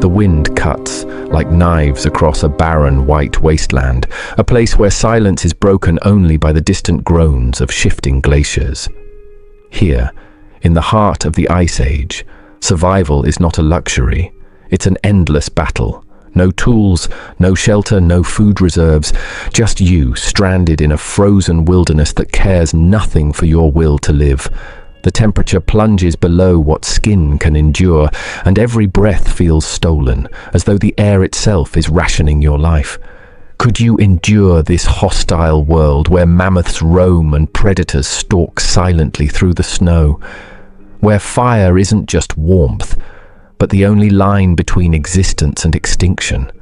The wind cuts like knives across a barren white wasteland, a place where silence is broken only by the distant groans of shifting glaciers. Here, in the heart of the Ice Age, survival is not a luxury, it's an endless battle. No tools, no shelter, no food reserves, just you stranded in a frozen wilderness that cares nothing for your will to live. The temperature plunges below what skin can endure, and every breath feels stolen, as though the air itself is rationing your life. Could you endure this hostile world where mammoths roam and predators stalk silently through the snow? Where fire isn't just warmth, but the only line between existence and extinction?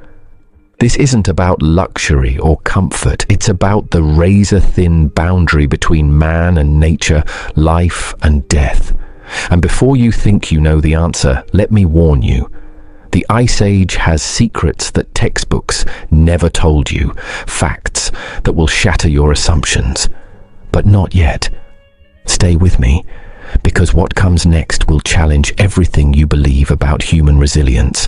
This isn't about luxury or comfort, it's about the razor-thin boundary between man and nature, life and death. And before you think you know the answer, let me warn you. The Ice Age has secrets that textbooks never told you, facts that will shatter your assumptions. But not yet. Stay with me, because what comes next will challenge everything you believe about human resilience.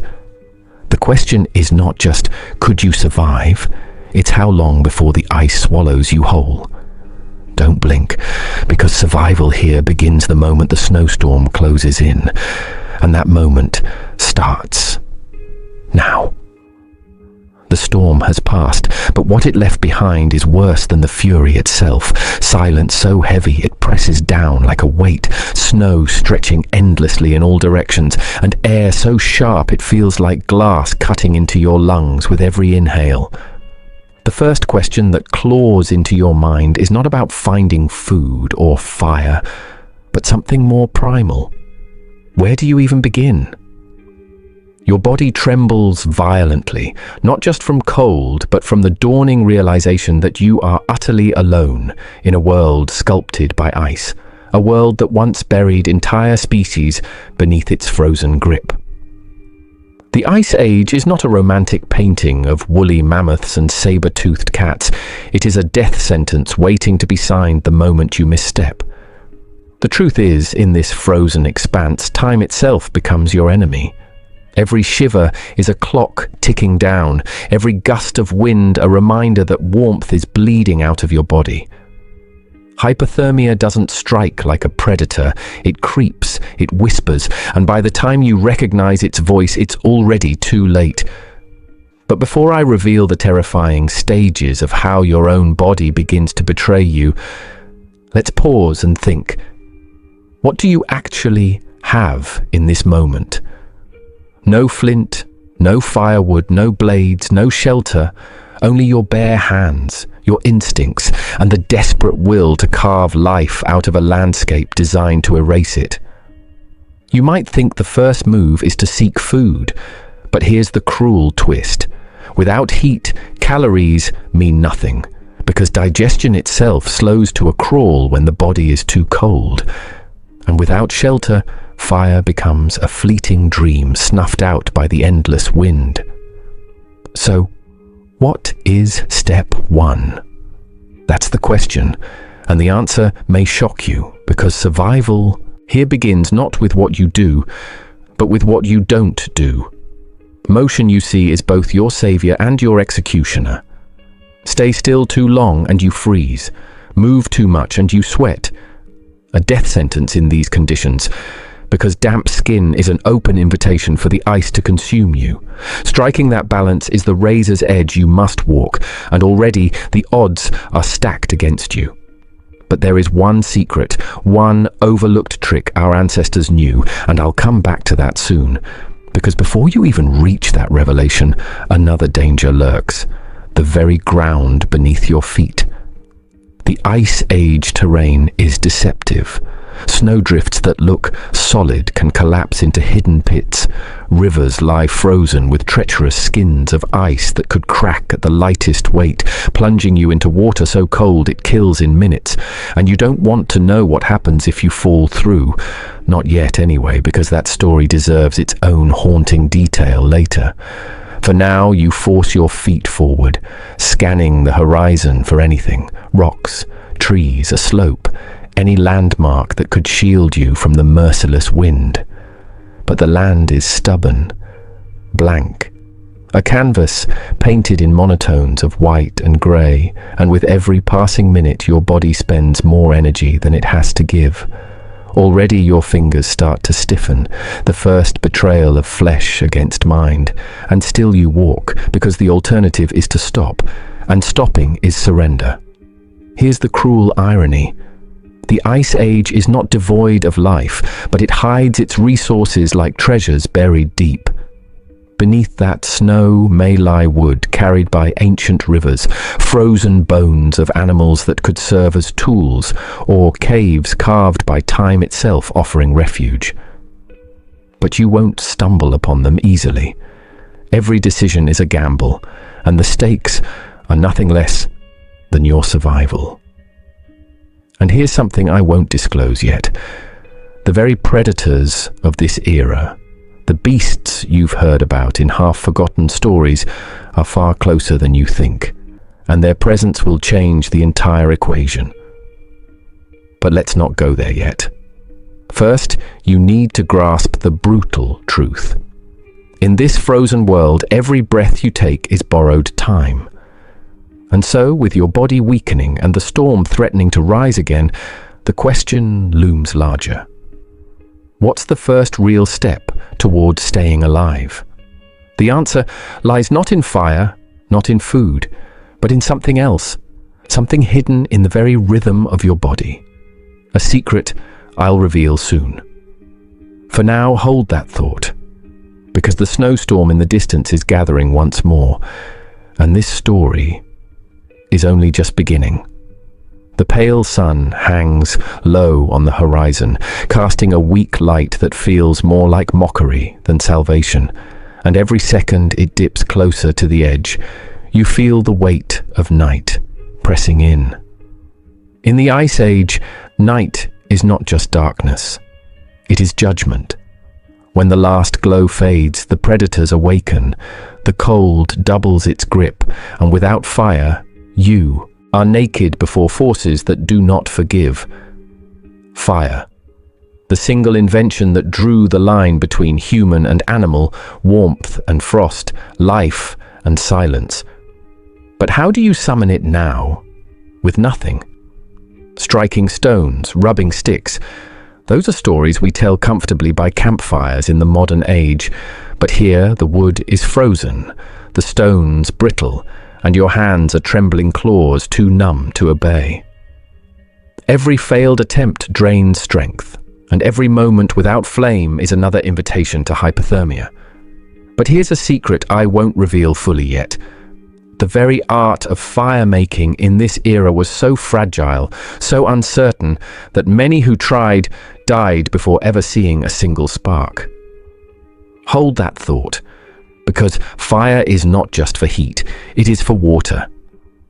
The question is not just, could you survive? It's how long before the ice swallows you whole. Don't blink, because survival here begins the moment the snowstorm closes in, and that moment starts now. The storm has passed, but what it left behind is worse than the fury itself. Silence so heavy it presses down like a weight, snow stretching endlessly in all directions, and air so sharp it feels like glass cutting into your lungs with every inhale. The first question that claws into your mind is not about finding food or fire, but something more primal. Where do you even begin? Your body trembles violently, not just from cold, but from the dawning realization that you are utterly alone in a world sculpted by ice, a world that once buried entire species beneath its frozen grip. The Ice Age is not a romantic painting of woolly mammoths and saber-toothed cats. It is a death sentence waiting to be signed the moment you misstep. The truth is, in this frozen expanse, time itself becomes your enemy. Every shiver is a clock ticking down, every gust of wind a reminder that warmth is bleeding out of your body. Hypothermia doesn't strike like a predator, it creeps, it whispers, and by the time you recognize its voice, it's already too late. But before I reveal the terrifying stages of how your own body begins to betray you, let's pause and think. What do you actually have in this moment? No flint, no firewood, no blades, no shelter, only your bare hands, your instincts, and the desperate will to carve life out of a landscape designed to erase it. You might think the first move is to seek food, but here's the cruel twist. Without heat, calories mean nothing, because digestion itself slows to a crawl when the body is too cold. And without shelter, fire becomes a fleeting dream snuffed out by the endless wind. So, what is step one? That's the question, and the answer may shock you, because survival here begins not with what you do, but with what you don't do. Motion, you see, is both your savior and your executioner. Stay still too long and you freeze. Move too much and you sweat. A death sentence in these conditions, because damp skin is an open invitation for the ice to consume you. Striking that balance is the razor's edge you must walk, and already the odds are stacked against you. But there is one secret, one overlooked trick our ancestors knew, and I'll come back to that soon. Because before you even reach that revelation, another danger lurks, the very ground beneath your feet. The Ice Age terrain is deceptive. Snowdrifts that look solid can collapse into hidden pits. Rivers lie frozen with treacherous skins of ice that could crack at the lightest weight, plunging you into water so cold it kills in minutes. And you don't want to know what happens if you fall through. Not yet anyway, because that story deserves its own haunting detail later. For now, you force your feet forward, scanning the horizon for anything, rocks, trees, a slope, any landmark that could shield you from the merciless wind. But the land is stubborn. blank. A canvas painted in monotones of white and grey, and with every passing minute your body spends more energy than it has to give. Already your fingers start to stiffen, the first betrayal of flesh against mind, and still you walk, because the alternative is to stop, and stopping is surrender. Here's the cruel irony. The Ice Age is not devoid of life, but it hides its resources like treasures buried deep. Beneath that snow may lie wood carried by ancient rivers, frozen bones of animals that could serve as tools, or caves carved by time itself offering refuge. But you won't stumble upon them easily. Every decision is a gamble, and the stakes are nothing less than your survival. And here's something I won't disclose yet. The very predators of this era, the beasts you've heard about in half-forgotten stories, are far closer than you think, and their presence will change the entire equation. But let's not go there yet. First, you need to grasp the brutal truth. In this frozen world, every breath you take is borrowed time. And so, with your body weakening and the storm threatening to rise again, the question looms larger. What's the first real step toward staying alive? The answer lies not in fire, not in food, but in something else, something hidden in the very rhythm of your body. A secret I'll reveal soon. For now, hold that thought, because the snowstorm in the distance is gathering once more, and this story is only just beginning. The pale sun hangs low on the horizon, casting a weak light that feels more like mockery than salvation, and every second it dips closer to the edge, you feel the weight of night pressing in. In the Ice Age, night is not just darkness, it is judgment. When the last glow fades, the predators awaken, the cold doubles its grip, and without fire, you are naked before forces that do not forgive. Fire, the single invention that drew the line between human and animal, warmth and frost, life and silence. But how do you summon it now? With nothing. Striking stones, rubbing sticks. Those are stories we tell comfortably by campfires in the modern age. But here the wood is frozen, the stones brittle, and your hands are trembling claws too numb to obey. Every failed attempt drains strength, and every moment without flame is another invitation to hypothermia. But here's a secret I won't reveal fully yet. The very art of fire-making in this era was so fragile, so uncertain, that many who tried died before ever seeing a single spark. Hold that thought, because fire is not just for heat, it is for water.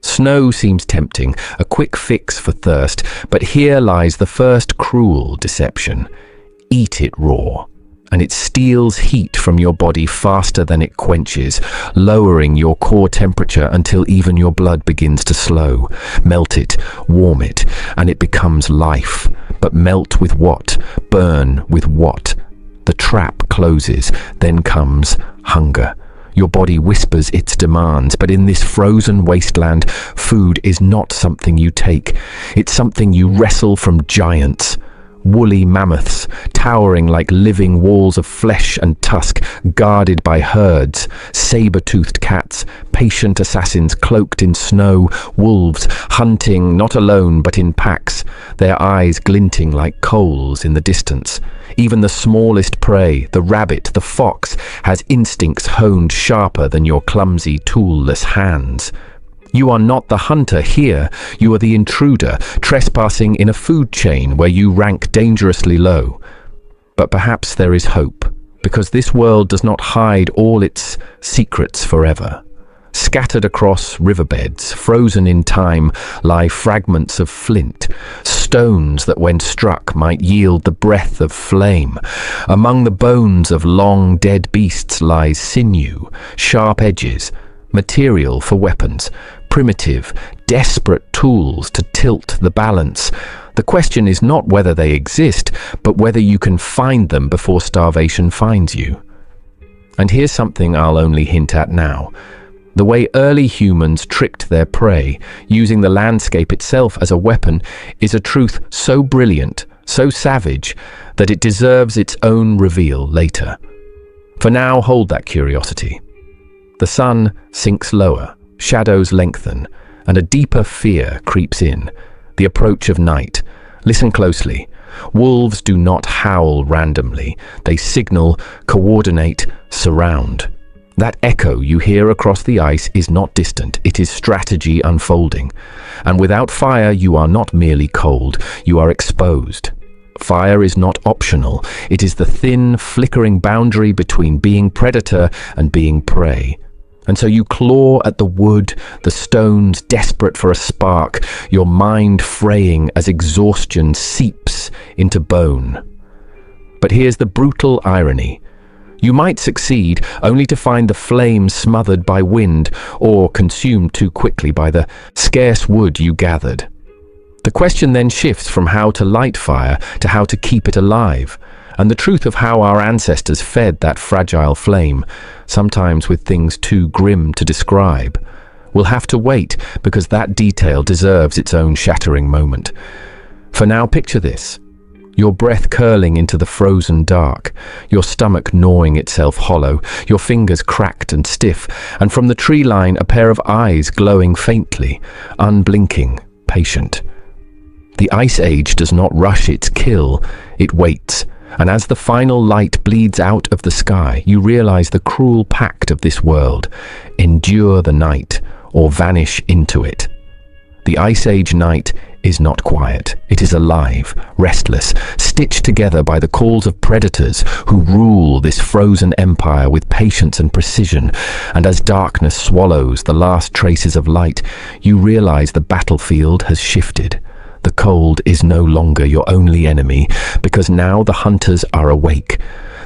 Snow seems tempting, a quick fix for thirst, but here lies the first cruel deception. Eat it raw, and it steals heat from your body faster than it quenches, lowering your core temperature until even your blood begins to slow. Melt it, warm it, and it becomes life. But melt with what? Burn with what? The trap closes, then comes hunger. Your body whispers its demands, but in this frozen wasteland, food is not something you take. It's something you wrestle from giants. Woolly mammoths, towering like living walls of flesh and tusk, guarded by herds, saber-toothed cats, patient assassins cloaked in snow, wolves hunting not alone but in packs, their eyes glinting like coals in the distance. Even the smallest prey, the rabbit, the fox, has instincts honed sharper than your clumsy, tool-less hands. You are not the hunter here, you are the intruder, trespassing in a food chain where you rank dangerously low. But perhaps there is hope, because this world does not hide all its secrets forever. Scattered across riverbeds, frozen in time, lie fragments of flint, stones that when struck might yield the breath of flame. Among the bones of long dead beasts lies sinew, sharp edges, material for weapons, primitive, desperate tools to tilt the balance. The question is not whether they exist, but whether you can find them before starvation finds you. And here's something I'll only hint at now. The way early humans tricked their prey, using the landscape itself as a weapon, is a truth so brilliant, so savage, that it deserves its own reveal later. For now, hold that curiosity. The sun sinks lower, shadows lengthen, and a deeper fear creeps in, the approach of night. Listen closely. Wolves do not howl randomly. They signal, coordinate, surround. That echo you hear across the ice is not distant, it is strategy unfolding. And without fire, you are not merely cold, you are exposed. Fire is not optional, it is the thin, flickering boundary between being predator and being prey. And so you claw at the wood, the stones, desperate for a spark, your mind fraying as exhaustion seeps into bone. But here's the brutal irony. You might succeed, only to find the flame smothered by wind or consumed too quickly by the scarce wood you gathered. The question then shifts from how to light fire to how to keep it alive, and the truth of how our ancestors fed that fragile flame, sometimes with things too grim to describe. We'll have to wait, because that detail deserves its own shattering moment. For now, picture this. Your breath curling into the frozen dark, your stomach gnawing itself hollow, your fingers cracked and stiff, and from the tree line a pair of eyes glowing faintly, unblinking, patient. The Ice Age does not rush its kill, it waits, and as the final light bleeds out of the sky, you realize the cruel pact of this world: endure the night or vanish into it. The Ice Age night is not quiet. It is alive, restless, stitched together by the calls of predators who rule this frozen empire with patience and precision. And as darkness swallows the last traces of light, you realize the battlefield has shifted. The cold is no longer your only enemy, because now the hunters are awake.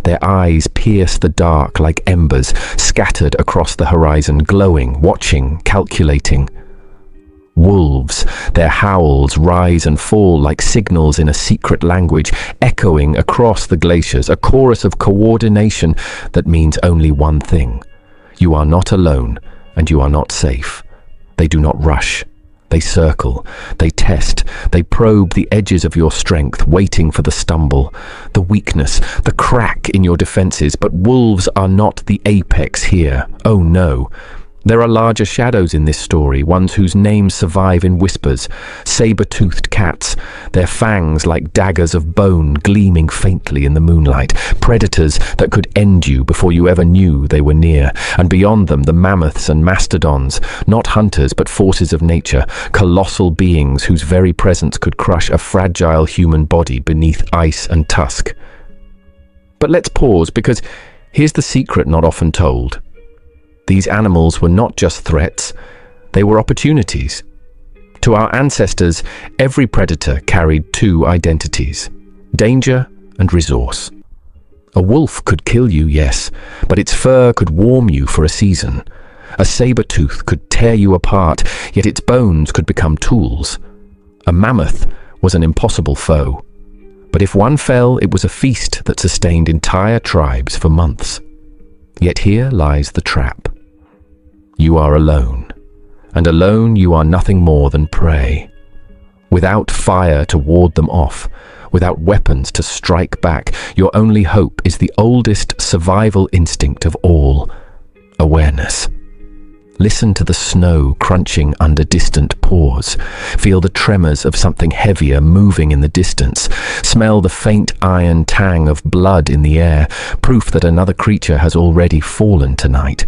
Their eyes pierce the dark like embers, scattered across the horizon, glowing, watching, calculating. Wolves, their howls rise and fall like signals in a secret language, echoing across the glaciers, a chorus of coordination that means only one thing. You are not alone, and you are not safe. They do not rush. They circle, they test, they probe the edges of your strength, waiting for the stumble, the weakness, the crack in your defenses. But wolves are not the apex here. Oh no. There are larger shadows in this story, ones whose names survive in whispers, saber-toothed cats, their fangs like daggers of bone gleaming faintly in the moonlight, predators that could end you before you ever knew they were near, and beyond them the mammoths and mastodons, not hunters but forces of nature, colossal beings whose very presence could crush a fragile human body beneath ice and tusk. But let's pause, because here's the secret not often told. These animals were not just threats, they were opportunities. To our ancestors, every predator carried two identities: danger and resource. A wolf could kill you, yes, but its fur could warm you for a season. A saber-tooth could tear you apart, yet its bones could become tools. A mammoth was an impossible foe, but if one fell, it was a feast that sustained entire tribes for months. Yet here lies the trap. You are alone, and alone you are nothing more than prey. Without fire to ward them off, without weapons to strike back, your only hope is the oldest survival instinct of all: awareness. Listen to the snow crunching under distant paws. Feel the tremors of something heavier moving in the distance. Smell the faint iron tang of blood in the air, proof that another creature has already fallen tonight.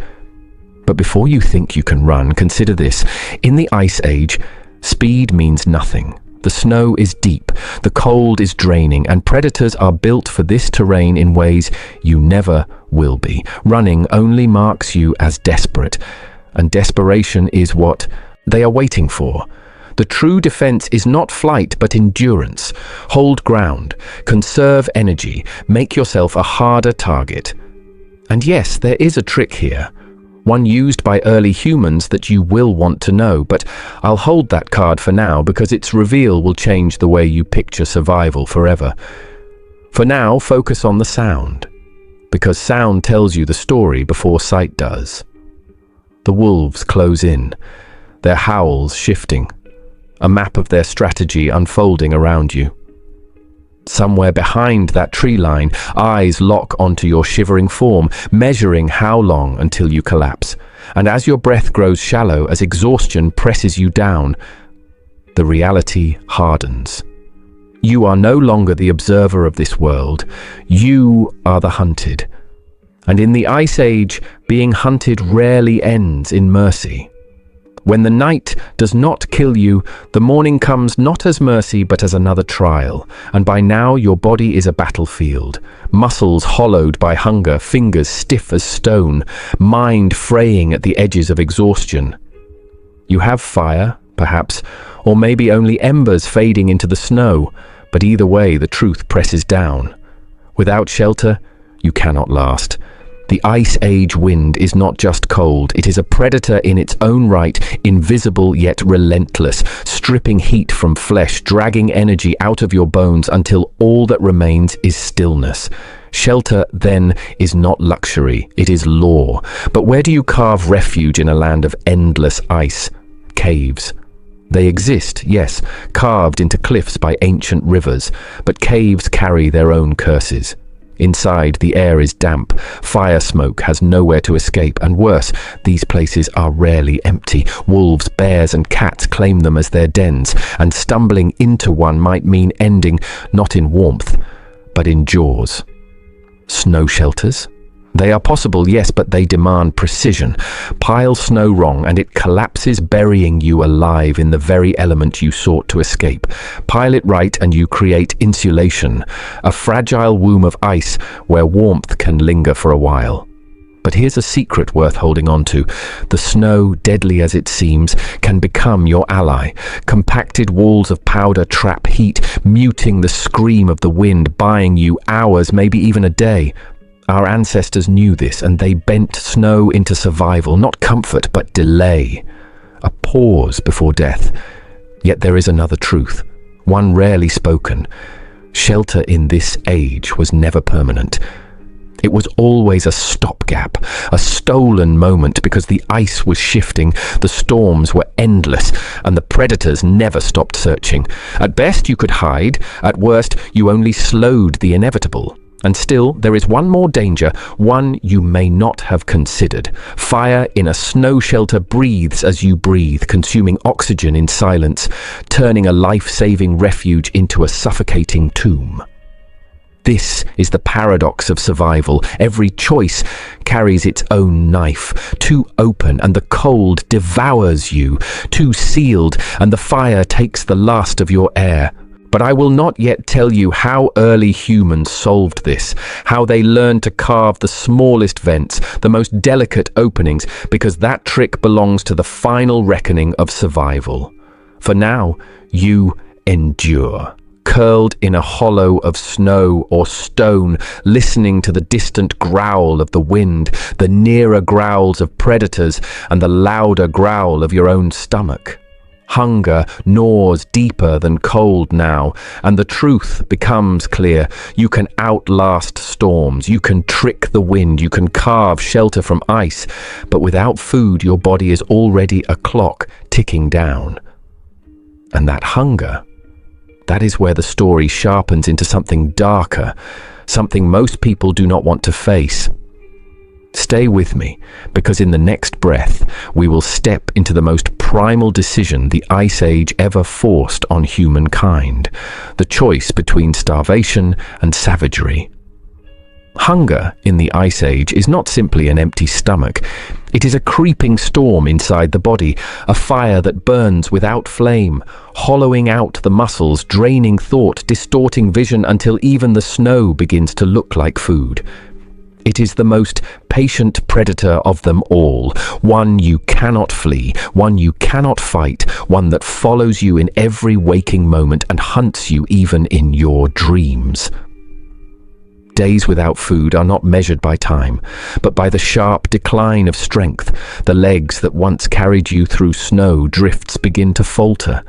But before you think you can run, consider this. In the Ice Age, speed means nothing. The snow is deep, the cold is draining, and predators are built for this terrain in ways you never will be. Running only marks you as desperate, and desperation is what they are waiting for. The true defense is not flight, but endurance. Hold ground, conserve energy, make yourself a harder target. And yes, there is a trick here. One used by early humans that you will want to know, but I'll hold that card for now because its reveal will change the way you picture survival forever. For now, focus on the sound, because sound tells you the story before sight does. The wolves close in, their howls shifting, a map of their strategy unfolding around you. Somewhere behind that tree line, eyes lock onto your shivering form, measuring how long until you collapse. And as your breath grows shallow, as exhaustion presses you down, the reality hardens. You are no longer the observer of this world. You are the hunted. And in the Ice Age, being hunted rarely ends in mercy. When the night does not kill you, the morning comes not as mercy but as another trial, and by now your body is a battlefield, muscles hollowed by hunger, fingers stiff as stone, mind fraying at the edges of exhaustion. You have fire, perhaps, or maybe only embers fading into the snow, but either way the truth presses down. Without shelter, you cannot last. The Ice Age wind is not just cold, it is a predator in its own right, invisible yet relentless, stripping heat from flesh, dragging energy out of your bones until all that remains is stillness. Shelter, then, is not luxury, it is law. But where do you carve refuge in a land of endless ice? Caves. They exist, yes, carved into cliffs by ancient rivers, but caves carry their own curses. Inside, the air is damp, fire smoke has nowhere to escape, and worse, these places are rarely empty. Wolves, bears, and cats claim them as their dens, and stumbling into one might mean ending not in warmth, but in jaws. Snow shelters? They are possible, yes, but they demand precision. Pile snow wrong and it collapses, burying you alive in the very element you sought to escape. Pile it right and you create insulation, a fragile womb of ice where warmth can linger for a while. But here's a secret worth holding on to. The snow, deadly as it seems, can become your ally. Compacted walls of powder trap heat, muting the scream of the wind, buying you hours, maybe even a day. Our ancestors knew this, and they bent snow into survival, not comfort, but delay. A pause before death. Yet there is another truth, one rarely spoken. Shelter in this age was never permanent. It was always a stopgap, a stolen moment, because the ice was shifting, the storms were endless, and the predators never stopped searching. At best you could hide, at worst you only slowed the inevitable. And still, there is one more danger, one you may not have considered. Fire in a snow shelter breathes as you breathe, consuming oxygen in silence, turning a life-saving refuge into a suffocating tomb. This is the paradox of survival. Every choice carries its own knife. Too open and the cold devours you. Too sealed and the fire takes the last of your air. But I will not yet tell you how early humans solved this, how they learned to carve the smallest vents, the most delicate openings, because that trick belongs to the final reckoning of survival. For now, you endure, curled in a hollow of snow or stone, listening to the distant growl of the wind, the nearer growls of predators, and the louder growl of your own stomach. Hunger gnaws deeper than cold now, and the truth becomes clear. You can outlast storms, you can trick the wind, you can carve shelter from ice, but without food your body is already a clock ticking down. And that hunger, that is where the story sharpens into something darker, something most people do not want to face. Stay with me, because in the next breath, we will step into the most primal decision the Ice Age ever forced on humankind, the choice between starvation and savagery. Hunger in the Ice Age is not simply an empty stomach. It is a creeping storm inside the body, a fire that burns without flame, hollowing out the muscles, draining thought, distorting vision until even the snow begins to look like food. It is the most patient predator of them all, one you cannot flee, one you cannot fight, one that follows you in every waking moment and hunts you even in your dreams. Days without food are not measured by time, but by the sharp decline of strength. The legs that once carried you through snow drifts begin to falter.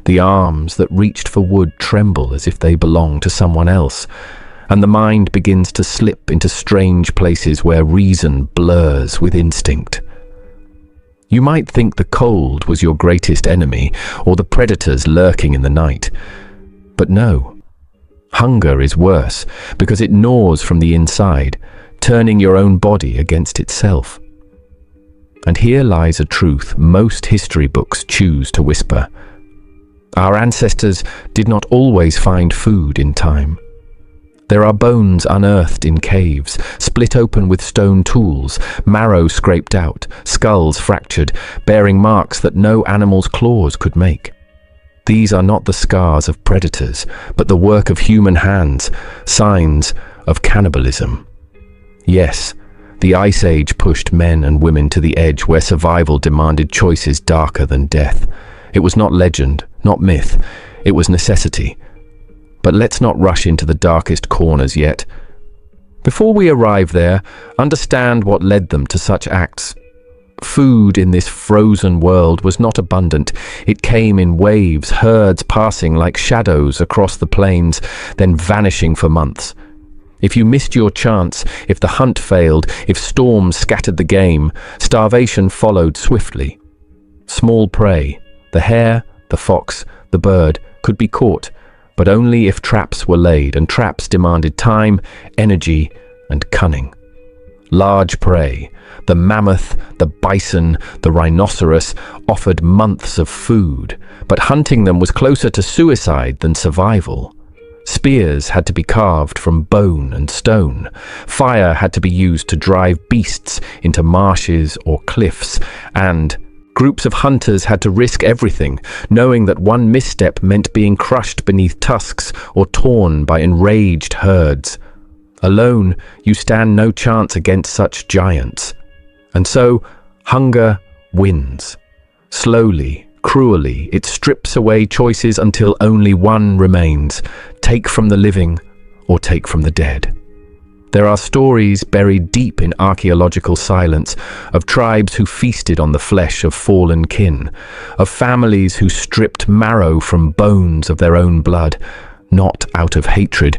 The arms that reached for wood tremble as if they belong to someone else. and the mind begins to slip into strange places where reason blurs with instinct. You might think the cold was your greatest enemy, or the predators lurking in the night. But no. Hunger is worse, because it gnaws from the inside, turning your own body against itself. And here lies a truth most history books choose to whisper. Our ancestors did not always find food in time. There are bones unearthed in caves, split open with stone tools, marrow scraped out, skulls fractured, bearing marks that no animal's claws could make. These are not the scars of predators, but the work of human hands, signs of cannibalism. Yes, the Ice Age pushed men and women to the edge where survival demanded choices darker than death. It was not legend, not myth, it was necessity. But let's not rush into the darkest corners yet. Before we arrive there, understand what led them to such acts. Food in this frozen world was not abundant. It came in waves, herds passing like shadows across the plains, then vanishing for months. If you missed your chance, if the hunt failed, if storms scattered the game, starvation followed swiftly. Small prey, the hare, the fox, the bird, could be caught, but only if traps were laid, and traps demanded time, energy, and cunning. Large prey, the mammoth, the bison, the rhinoceros, offered months of food, but hunting them was closer to suicide than survival. Spears had to be carved from bone and stone. Fire had to be used to drive beasts into marshes or cliffs, and groups of hunters had to risk everything, knowing that one misstep meant being crushed beneath tusks or torn by enraged herds. Alone, you stand no chance against such giants. And so, hunger wins. Slowly, cruelly, it strips away choices until only one remains: take from the living or take from the dead. There are stories buried deep in archaeological silence of tribes who feasted on the flesh of fallen kin, of families who stripped marrow from bones of their own blood, not out of hatred,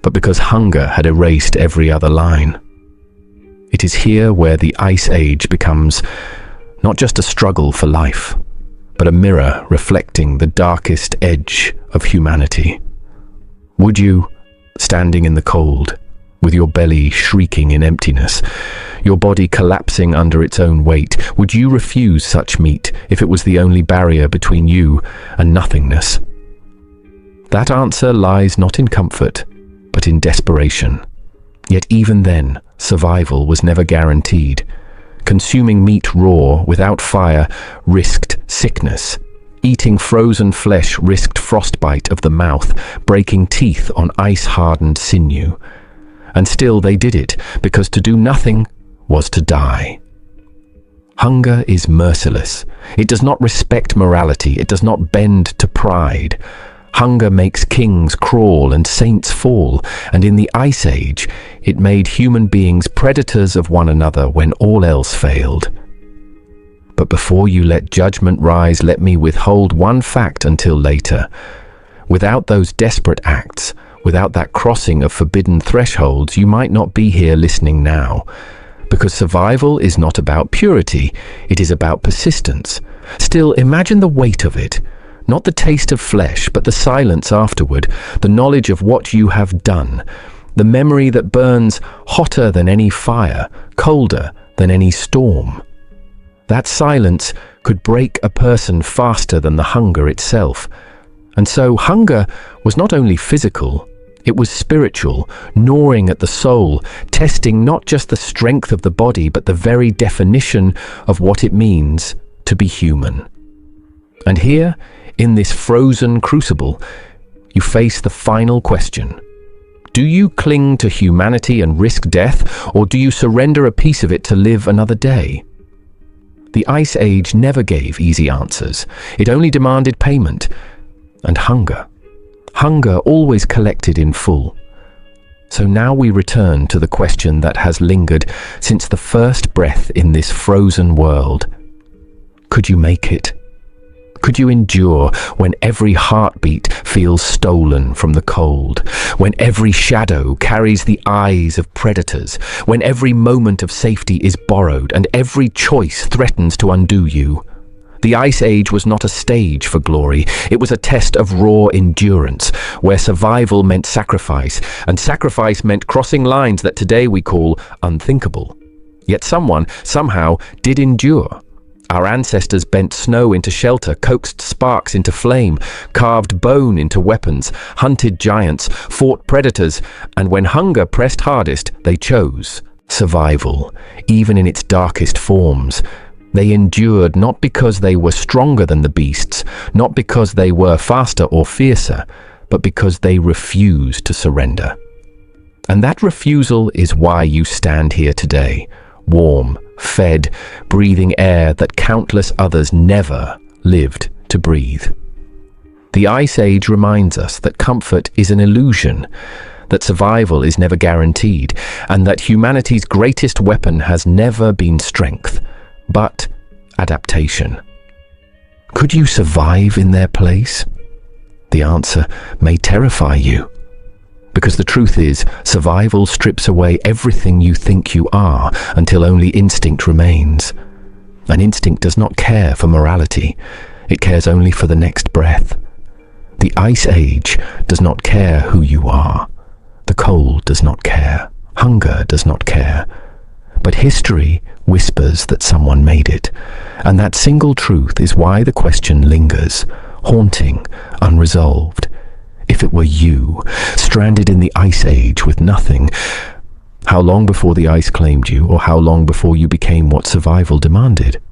but because hunger had erased every other line. It is here where the Ice Age becomes not just a struggle for life, but a mirror reflecting the darkest edge of humanity. Would you, standing in the cold, with your belly shrieking in emptiness, your body collapsing under its own weight, would you refuse such meat if it was the only barrier between you and nothingness? That answer lies not in comfort, but in desperation. Yet even then, survival was never guaranteed. Consuming meat raw, without fire, risked sickness. Eating frozen flesh risked frostbite of the mouth, breaking teeth on ice-hardened sinew. And still they did it, because to do nothing was to die. Hunger is merciless. It does not respect morality. It does not bend to pride. Hunger makes kings crawl and saints fall, and in the Ice Age, it made human beings predators of one another when all else failed. But before you let judgment rise, let me withhold one fact until later. Without those desperate acts, without that crossing of forbidden thresholds, you might not be here listening now. Because survival is not about purity, it is about persistence. Still, imagine the weight of it. Not the taste of flesh, but the silence afterward, the knowledge of what you have done, the memory that burns hotter than any fire, colder than any storm. That silence could break a person faster than the hunger itself. And so hunger was not only physical, it was spiritual, gnawing at the soul, testing not just the strength of the body, but the very definition of what it means to be human. And here, in this frozen crucible, you face the final question. Do you cling to humanity and risk death, or do you surrender a piece of it to live another day? The Ice Age never gave easy answers. It only demanded payment and hunger. Hunger always collected in full. So now we return to the question that has lingered since the first breath in this frozen world. Could you make it? Could you endure when every heartbeat feels stolen from the cold, when every shadow carries the eyes of predators, when every moment of safety is borrowed and every choice threatens to undo you? The Ice Age was not a stage for glory. It was a test of raw endurance, where survival meant sacrifice, and sacrifice meant crossing lines that today we call unthinkable. Yet someone, somehow, did endure. Our ancestors bent snow into shelter, coaxed sparks into flame, carved bone into weapons, hunted giants, fought predators, and when hunger pressed hardest, they chose survival, even in its darkest forms. They endured not because they were stronger than the beasts, not because they were faster or fiercer, but because they refused to surrender. And that refusal is why you stand here today, warm, fed, breathing air that countless others never lived to breathe. The Ice Age reminds us that comfort is an illusion, that survival is never guaranteed, and that humanity's greatest weapon has never been strength, but adaptation. Could you survive in their place? The answer may terrify you. Because the truth is, survival strips away everything you think you are until only instinct remains. And instinct does not care for morality. It cares only for the next breath. The Ice Age does not care who you are. The cold does not care. Hunger does not care. But history whispers that someone made it. And that single truth is why the question lingers, haunting, unresolved. If it were you, stranded in the Ice Age with nothing, how long before the ice claimed you, or how long before you became what survival demanded?